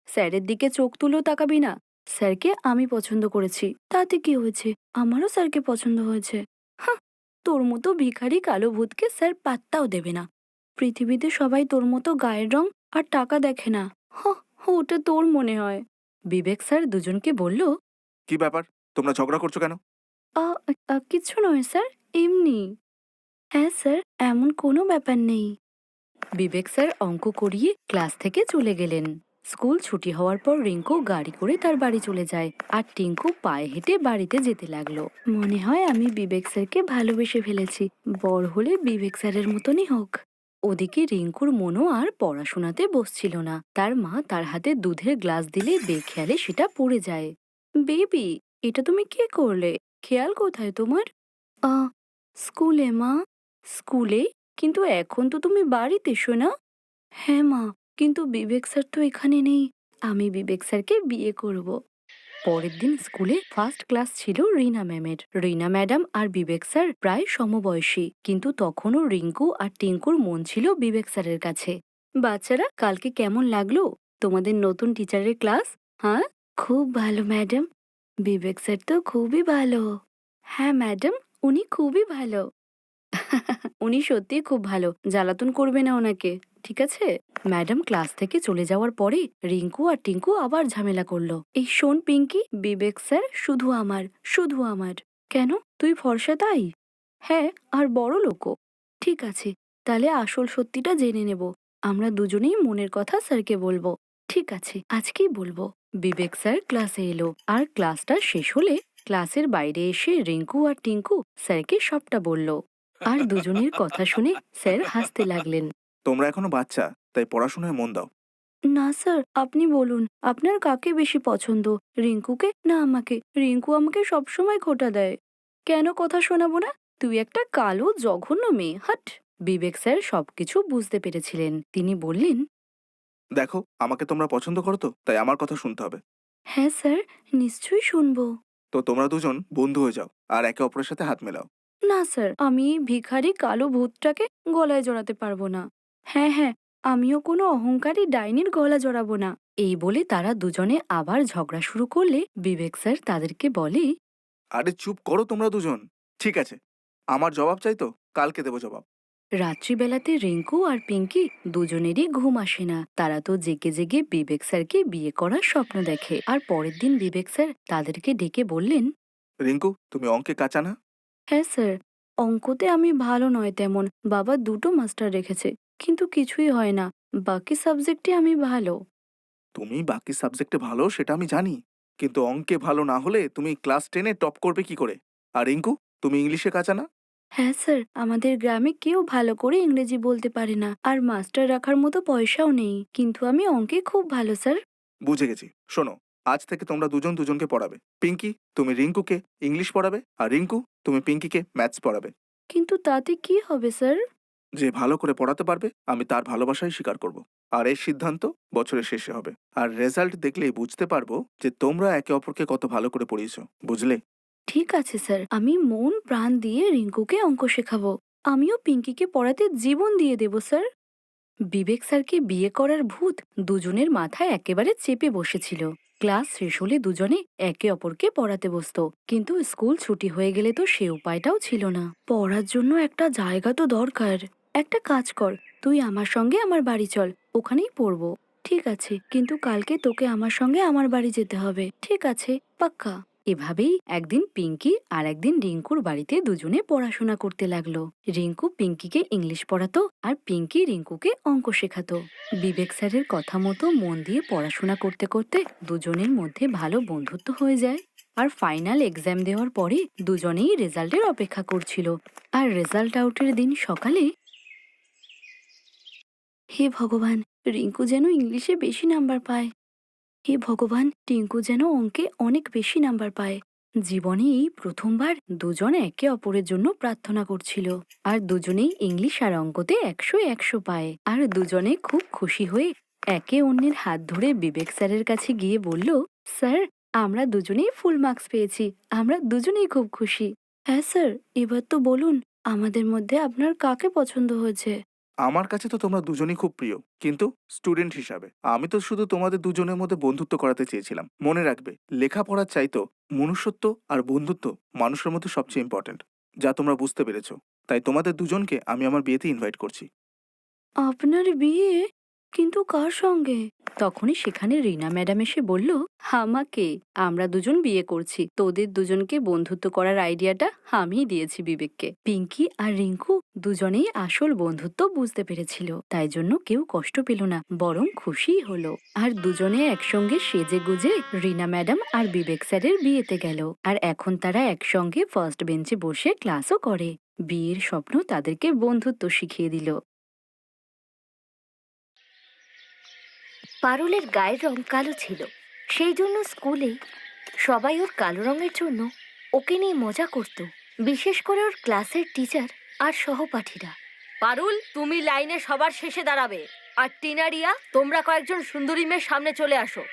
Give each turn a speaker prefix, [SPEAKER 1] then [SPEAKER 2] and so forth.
[SPEAKER 1] স্যারের দিকে চোখ তুলেও তাকাবি না। স্যারকে আমি পছন্দ করেছি, তাতে কি হয়েছে? আমারও স্যারকে পছন্দ হয়েছে। হাহ, তোর মতো ভিখারি কালো ভূতকে স্যার পাত্তাও দেবে না। পৃথিবীতে সবাই তোর মতো গায়ের রং আর টাকা দেখে না। হ, ওটা তোর মনে হয়। বিবেক স্যার দুজনকে বলল,
[SPEAKER 2] কি ব্যাপার? তোমরা ঝগড়া করছো কেন?
[SPEAKER 1] "আ কিছু নয় স্যার, এমনি।" "হ্যাঁ স্যার, এমন কোনো ব্যাপার নেই।" বিবেক স্যার অঙ্ক করিয়ে ক্লাস থেকে চলে গেলেন। স্কুল ছুটি হওয়ার পর রিঙ্কু গাড়ি করে তার বাড়ি চলে যায়, আর টিঙ্কু পায়ে হেঁটে বাড়িতে যেতে লাগলো। মনে হয় আমি বিবেক স্যারকে ভালোবেসে ফেলেছি। বড় হলে বিবেক স্যারের মতনই হোক। ওদিকে রিঙ্কুর মনও আর পড়াশোনাতে বসছিল না। তার মা তার হাতে দুধের গ্লাস দিলে বেখেয়ালে সেটা পড়ে যায়। বেবি, এটা তুমি কি করলে? খেয়াল কোথায় তোমার? আ স্কুলে মা। স্কুলে? কিন্তু এখন তো তুমি বাড়িতে, শোনা। হ্যাঁ মা, কিন্তু বিবেক স্যার তো এখানে নেই। আমি বিবেক স্যারকে বিয়ে করব। পরের দিন স্কুলে ফার্স্ট ক্লাস ছিল রিনা ম্যামের। রিনা ম্যাডাম আর বিবেক স্যার প্রায় সমবয়সী, কিন্তু তখনও রিঙ্কু আর টিঙ্কুর মন ছিল বিবেক স্যারের কাছে। বাচ্চারা, কালকে কেমন লাগলো তোমাদের নতুন টিচারের ক্লাস? হ্যাঁ, খুব ভালো ম্যাডাম। বিবেক স্যার তো খুবই ভালো। হ্যাঁ ম্যাডাম, উনি খুবই ভালো। উনি সত্যিই খুব ভালো, জ্বালাতন করবে না ওনাকে, ঠিক আছে? ম্যাডাম ক্লাস থেকে চলে যাওয়ার পরে রিঙ্কু আর টিঙ্কু আবার ঝামেলা করলো। এই শোন পিঙ্কি, বিবেক স্যার শুধু আমার, শুধু আমার। কেন, তুই ফর্সা তাই? হ্যাঁ, আর বড় লোকও। ঠিক আছে, তাহলে আসল সত্যিটা জেনে নেব। আমরা দুজনেই মনের কথা স্যারকে বলবো। ঠিক আছে, আজকেই বলবো। বিবেক স্যার ক্লাসে এলো, আর ক্লাসটা শেষ হলে ক্লাসের বাইরে এসে রিঙ্কু আর টিঙ্কু স্যারকে সবটা বলল। আর দুজনের কথা শুনে স্যার হাসতে লাগলেন।
[SPEAKER 2] তোমরা এখনো বাচ্চা, তাই পড়াশোনায় মন দাও।
[SPEAKER 1] না স্যার, আপনি বলুন, আপনার কাকে বেশি পছন্দ, রিঙ্কুকে না আমাকে? রিঙ্কু আমাকে সবসময় খোঁটা দেয়। কেন কথা শোনাবো না? তুই একটা কালো জঘন্য মেয়ে, হাট। বিবেক স্যার সবকিছু বুঝতে পেরেছিলেন। তিনি বললেন,
[SPEAKER 2] দেখো, আমাকে তোমরা পছন্দ করো তো, তাই আমার কথা শুনতে হবে।
[SPEAKER 1] হ্যাঁ স্যার, নিশ্চয়ই শুনবো।
[SPEAKER 2] তো তোমরা দুজন বন্ধু হয়ে যাও আর একে অপরের সাথে হাত মেলাও।
[SPEAKER 1] না স্যার, আমি এই ভিখারি কালো ভূতটাকে গলায় জড়াতে পারবো না। হ্যাঁ হ্যাঁ, আমিও কোনো অহংকারী ডাইনির গলা জড়াবো না। এই বলে তারা দুজনে আবার ঝগড়া শুরু করলে বিবেক স্যার তাদেরকে বলে,
[SPEAKER 2] আরে চুপ করো তোমরা দুজন। ঠিক আছে, আমার জবাব চাই তো, কালকে দেবো জবাব।
[SPEAKER 1] রাত্রিবেলাতে রিঙ্কু আর পিঙ্কি দুজনেরই ঘুম আসে না। তারা তো জেগে জেগে বিবেক স্যারকে বিয়ে করার স্বপ্ন দেখে। আর পরের দিন বিবেক স্যার তাদেরকে ডেকে বললেন,
[SPEAKER 2] রিঙ্কু, তুমি অঙ্কে কাঁচা না?
[SPEAKER 1] হ্যাঁ স্যার, অঙ্কতে আমি ভালো নয় তেমন। বাবা দুটো মাস্টার রেখেছে, কিন্তু কিছুই হয় না। বাকি সাবজেক্টে আমি ভালো।
[SPEAKER 2] তুমি বাকি সাবজেক্টে ভালো সেটা আমি জানি, কিন্তু অঙ্কে ভালো না হলে তুমি ক্লাস 10-এ টপ করবে কি করে? আর রিঙ্কু, তুমি ইংলিশে কাঁচা না?
[SPEAKER 1] হ্যাঁ স্যার, আমাদের গ্রামে কেউ ভালো করে ইংরেজি বলতে পারে না, আর মাস্টার রাখার মতো পয়সাও নেই। কিন্তু আমি অঙ্কে খুব ভালো স্যার।
[SPEAKER 2] বুঝে গেছি। শোনো, আজ থেকে তোমরা দুজন দুজনকে পড়াবে। পিঙ্কি, তুমি রিঙ্কুকে ইংলিশ পড়াবে, আর রিঙ্কু, তুমি পিঙ্কিকে ম্যাথস পড়াবে।
[SPEAKER 1] কিন্তু তাতে কি হবে স্যার?
[SPEAKER 2] যে ভালো করে পড়াতে পারবে আমি তার ভালোবাসাই স্বীকার করব। আর এর সিদ্ধান্ত বছরের শেষে হবে। আর রেজাল্ট দেখলেই বুঝতে পারবো যে তোমরা একে অপরকে কত ভালো করে পড়িয়েছো, বুঝলে?
[SPEAKER 1] ঠিক আছে স্যার, আমি মন প্রাণ দিয়ে রিঙ্কুকে অঙ্ক শেখাবো। আমিও পিঙ্কিকে পড়াতে জীবন দিয়ে দেব স্যার। বিবেক স্যারকে বিয়ে করার ভূত দুজনের মাথায় একেবারে চেপে বসেছিল। ক্লাস শেষ হলে দুজনে একে অপরকে পড়াতে বসতো, কিন্তু স্কুল ছুটি হয়ে গেলে তো সে উপায়টাও ছিল না। পড়ার জন্য একটা জায়গা তো দরকার। একটা কাজ কর, তুই আমার সঙ্গে আমার বাড়ি চল, ওখানেই পড়বো। ঠিক আছে, কিন্তু কালকে তোকে আমার সঙ্গে আমার বাড়ি যেতে হবে, ঠিক আছে? পাক্কা। এভাবেই একদিন পিঙ্কি আর একদিন রিঙ্কুর বাড়িতে দুজনে পড়াশোনা করতে লাগলো। রিঙ্কু পিঙ্কিকে ইংলিশ পড়াতো, আর পিঙ্কি রিঙ্কুকে অঙ্ক শেখাতো। বিবেক স্যারের কথা মতো মন দিয়ে পড়াশোনা করতে করতে দুজনের মধ্যে ভালো বন্ধুত্ব হয়ে যায়। আর ফাইনাল এক্সাম দেওয়ার পরে দুজনেই রেজাল্টের অপেক্ষা করছিল। আর রেজাল্ট আউটের দিন সকালে, হে ভগবান, রিঙ্কু যেন ইংলিশে বেশি নাম্বার পায়। হে ভগবান, টিঙ্কু যেন অঙ্কে অনেক বেশি নাম্বার পায়। জীবনে এই প্রথমবার দুজন একে অপরের জন্য প্রার্থনা করছিল। আর দুজনেই ইংলিশ আর অঙ্কতে 100-100 পায়। আর দুজনে খুব খুশি হয়ে একে অন্যের হাত ধরে বিবেক স্যারের কাছে গিয়ে বলল, স্যার, আমরা দুজনেই ফুল মার্কস পেয়েছি। আমরা দুজনেই খুব খুশি। হ্যাঁ স্যার, এবার তো বলুন, আমাদের মধ্যে আপনার কাকে পছন্দ হয়েছে?
[SPEAKER 2] আমার কাছে তো তোমরা দুজনই খুব প্রিয়, কিন্তু স্টুডেন্ট হিসাবে আমি তো শুধু তোমাদের দুজনের মধ্যে বন্ধুত্ব করাতে চেয়েছিলাম। মনে রাখবে, লেখাপড়ার চাইতো মনুষ্যত্ব আর বন্ধুত্ব মানুষের মধ্যে সবচেয়ে ইম্পর্ট্যান্ট, যা তোমরা বুঝতে পেরেছো। তাই তোমাদের দুজনকে আমি আমার বিয়েতে ইনভাইট করছি।
[SPEAKER 1] আপনার বিয়ে? কিন্তু কার সঙ্গে? তখনই সেখানে রিনা ম্যাডাম এসে বলল, আমাকে। আমরা দুজন বিয়ে করছি। তোদের দুজনকে বন্ধুত্ব করার আইডিয়াটা আমিই দিয়েছি বিবেককে। পিঙ্কি আর রিঙ্কু দুজনেই আসল বন্ধুত্ব বুঝতে পেরেছিল, তাই জন্য কেউ কষ্ট পেল না, বরং খুশিই হলো। আর দুজনে একসঙ্গে সেজে গুজে রিনা ম্যাডাম আর বিবেক স্যারের বিয়েতে গেল। আর এখন তারা একসঙ্গে ফার্স্ট বেঞ্চে বসে ক্লাসও করে। বিয়ের স্বপ্ন তাদেরকে বন্ধুত্ব শিখিয়ে দিল।
[SPEAKER 3] পারুলের গায়ের রং কালো ছিল, সেই জন্য স্কুলে সবাই ওর কালো রঙের জন্য ওকে নিয়ে মজা করত, বিশেষ করে ওর ক্লাসের টিচার আর সহপাঠীরা। পারুল, তুমি লাইনে সবার শেষে দাঁড়াবে, আর টিনা, রিয়া, তোমরা কয়েকজন সুন্দরী মেয়ের সামনে চলে আসো।